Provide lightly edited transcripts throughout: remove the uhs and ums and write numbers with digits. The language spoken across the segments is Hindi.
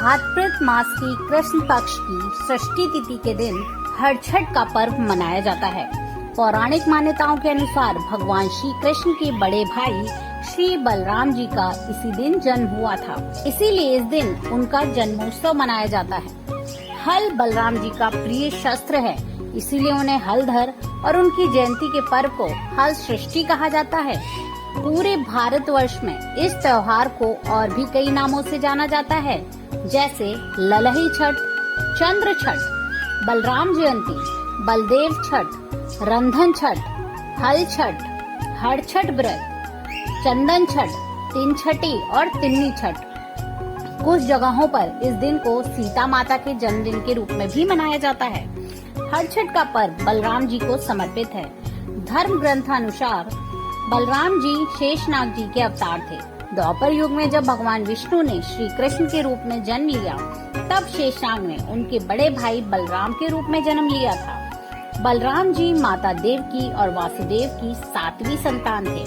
भाद्रपद मास की कृष्ण पक्ष की षष्ठी तिथि के दिन हरछठ का पर्व मनाया जाता है। पौराणिक मान्यताओं के अनुसार भगवान श्री कृष्ण के बड़े भाई श्री बलराम जी का इसी दिन जन्म हुआ था, इसीलिए इस दिन उनका जन्मोत्सव मनाया जाता है। हल बलराम जी का प्रिय शस्त्र है, इसीलिए उन्हें हलधर और उनकी जयंती के पर्व को हल षष्ठी कहा जाता है। पूरे भारतवर्ष में इस त्योहार को और भी कई नामों से जाना जाता है, जैसे ललही छठ, चंद्र छठ, बलराम जयंती, बलदेव छठ, रंधन छठ, हल छठ, हर छठ व्रत, चंदन छठ, तीन छठी और तिन्नी छठ। कुछ जगहों पर इस दिन को सीता माता के जन्मदिन के रूप में भी मनाया जाता है। हर छठ का पर्व बलराम जी को समर्पित है। धर्म ग्रंथानुसार बलराम जी शेषनाग जी के अवतार थे। द्वापर युग में जब भगवान विष्णु ने श्री कृष्ण के रूप में जन्म लिया, तब शेषनाग ने उनके बड़े भाई बलराम के रूप में जन्म लिया था। बलराम जी माता देवकी और वासुदेव की 7वीं संतान थे।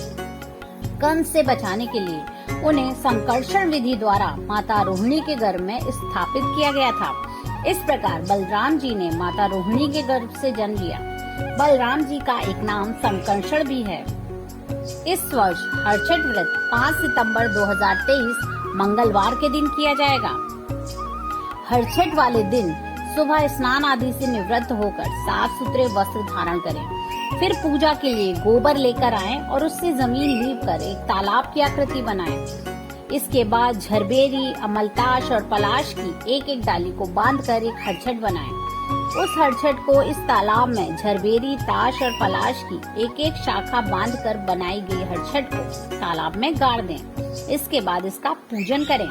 कंस से बचाने के लिए उन्हें संकर्षण विधि द्वारा माता रोहिणी के गर्भ में स्थापित किया गया था। इस प्रकार बलराम जी ने माता रोहिणी के गर्भ से जन्म लिया। बलराम जी का एक नाम संकर्षण भी है। इस वर्ष हरछठ व्रत 5 सितंबर 2023 मंगलवार के दिन किया जाएगा। हरछठ वाले दिन सुबह स्नान आदि से निवृत्त होकर साफ सुथरे वस्त्र धारण करें। फिर पूजा के लिए गोबर लेकर आएं और उससे जमीन लीप कर एक तालाब की आकृति बनाएं। इसके बाद झरबेरी, अमलताश और पलाश की एक एक डाली को बांधकर एक हरछठ बनाएं। उस हरछठ को इस तालाब में झरबेरी, ताश और पलाश की एक एक शाखा बांधकर बनाई गई हरछठ को तालाब में गाड़ दें। इसके बाद इसका पूजन करें।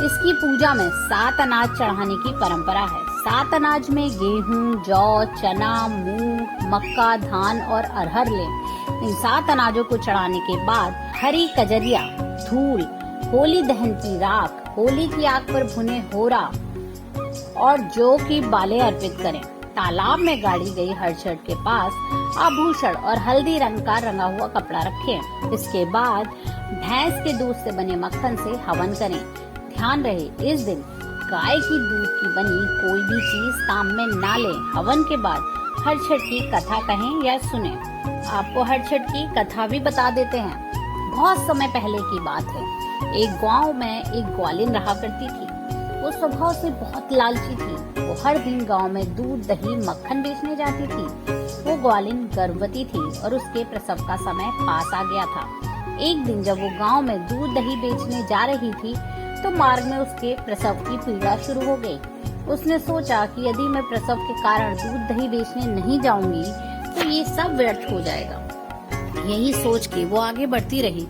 इसकी पूजा में 7 अनाज चढ़ाने की परंपरा है। 7 अनाज में गेहूं, जौ, चना, मूंग, मक्का, धान और अरहर लें। इन 7 अनाजों को चढ़ाने के बाद हरी कजरिया, धूल, होली दहन की राख, होली की आग पर भुने होरा और जौ की बालें अर्पित करें। तालाब में गाड़ी गई हरछठ के पास आभूषण और हल्दी रंग का रंगा हुआ कपड़ा रखें। इसके बाद भैंस के दूध से बने मक्खन से हवन करें। ध्यान रहे, इस दिन गाय की दूध की बनी कोई भी चीज काम में ना लें। हवन के बाद हरछठ की कथा कहें या सुनें। आपको हरछठ की कथा भी बता देते हैं। बहुत समय पहले की बात है। एक गांव में एक ग्वालिन रहा करती थी। वो स्वभाव से बहुत लालची थी। वो हर दिन गांव में दूध, दही, मक्खन बेचने जाती थी। वो ग्वालिन गर्भवती थी और उसके प्रसव का समय पास आ गया था। एक दिन जब वो गांव में दूध, दही बेचने जा रही थी, तो मार्ग में उसके प्रसव की पीड़ा शुरू हो गई। उसने सोचा कि यदि मैं प्रसव के कारण दूध, दही बेचने नहीं जाऊंगी तो ये सब व्यर्थ हो जाएगा। यही सोच के वो आगे बढ़ती रही,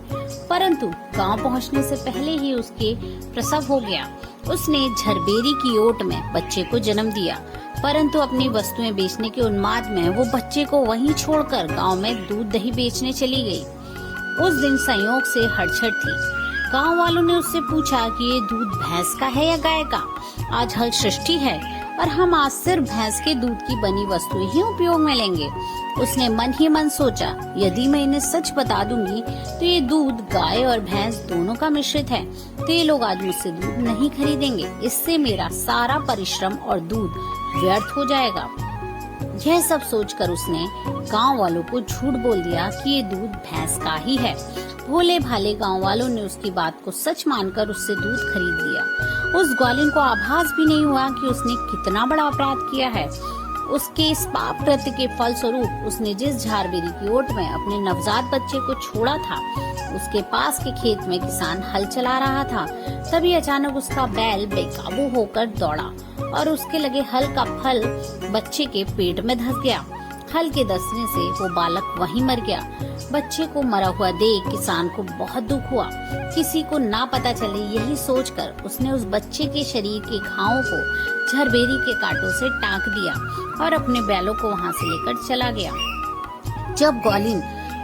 परंतु गांव पहुंचने से पहले ही उसके प्रसव हो गया। उसने झरबेरी की ओट में बच्चे को जन्म दिया, परंतु अपनी वस्तुएं बेचने के उन्माद में वो बच्चे को वहीं छोड़कर गांव में दूध, दही बेचने चली गई। उस दिन संयोग से हरछठ थी। गांव वालों ने उससे पूछा कि ये दूध भैंस का है या गाय का? आज हल षष्ठी है और हम आज सिर्फ भैंस के दूध की बनी वस्तुएं ही उपयोग में लेंगे। उसने मन ही मन सोचा, यदि मैं इन्हें सच बता दूंगी तो ये दूध गाय और भैंस दोनों का मिश्रित है, तो ये लोग आज मुझसे दूध नहीं खरीदेंगे। इससे मेरा सारा परिश्रम और दूध व्यर्थ हो जाएगा। यह सब सोचकर उसने गांव वालों को झूठ बोल दिया कि ये दूध भैंस का ही है। भोले भाले गांव वालों ने उसकी बात को सच मानकर उससे दूध खरीद लिया। उस ग्वालिन को आभास भी नहीं हुआ कि उसने कितना बड़ा अपराध किया है। उसके इस पाप कृत्य के फल स्वरूप उसने जिस झारबेरी की ओट में अपने नवजात बच्चे को छोड़ा था, उसके पास के खेत में किसान हल चला रहा था। तभी अचानक उसका बैल बेकाबू होकर दौड़ा और उसके लगे हल का फल बच्चे के पेट में धंस गया। हल के धंसने से वो बालक वहीं मर गया। बच्चे को मरा हुआ देख किसान को बहुत दुख हुआ। किसी को ना पता चले, यही सोचकर उसने उस बच्चे के शरीर के घावों को झरबेरी के कांटों से टाँक दिया और अपने बैलों को वहाँ से लेकर चला गया। जब ग्वालिन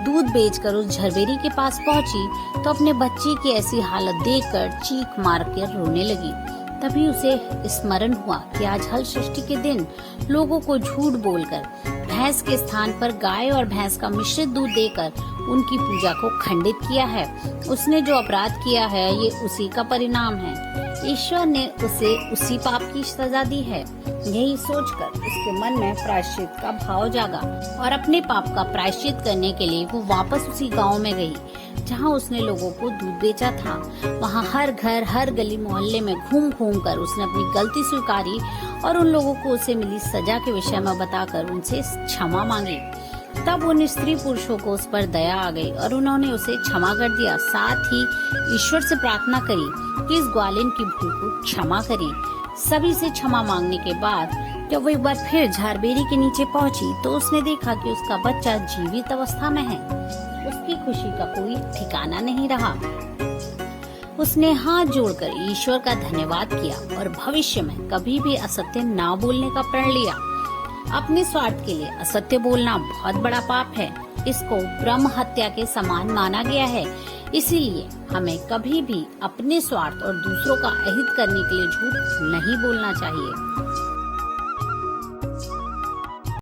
दूध बेचकर उस झरबेरी के पास पहुंची तो अपने बच्चे की ऐसी हालत देखकर चीख मार कर रोने लगी। तभी उसे स्मरण हुआ कि आज हल षष्ठी के दिन लोगों को झूठ बोलकर भैंस के स्थान पर गाय और भैंस का मिश्रित दूध देकर उनकी पूजा को खंडित किया है। उसने जो अपराध किया है ये उसी का परिणाम है। ईश्वर ने उसे उसी पाप की सजा दी है। यही सोचकर उसके मन में प्रायश्चित का भाव जागा और अपने पाप का प्रायश्चित करने के लिए वो वापस उसी गांव में गई जहां उसने लोगों को दूध बेचा था। वहां हर घर, हर गली मोहल्ले में घूम घूम कर उसने अपनी गलती स्वीकारी और उन लोगों को उसे मिली सजा के विषय में बताकर उनसे क्षमा मांगी। तब उन स्त्री पुरुषों को उस पर दया आ गई और उन्होंने उसे क्षमा कर दिया। साथ ही ईश्वर से प्रार्थना करी कि इस ग्वालिन की भूल को क्षमा करी। सभी से क्षमा मांगने के बाद जब वो एक बार फिर झारबेरी के नीचे पहुंची तो उसने देखा कि उसका बच्चा जीवित अवस्था में है। उसकी खुशी का कोई ठिकाना नहीं रहा। उसने हाथ जोड़कर ईश्वर का धन्यवाद किया और भविष्य में कभी भी असत्य ना बोलने का प्रण लिया। अपने स्वार्थ के लिए असत्य बोलना बहुत बड़ा पाप है। इसको ब्रह्म हत्या के समान माना गया है। इसीलिए हमें कभी भी अपने स्वार्थ और दूसरों का अहित करने के लिए झूठ नहीं बोलना चाहिए।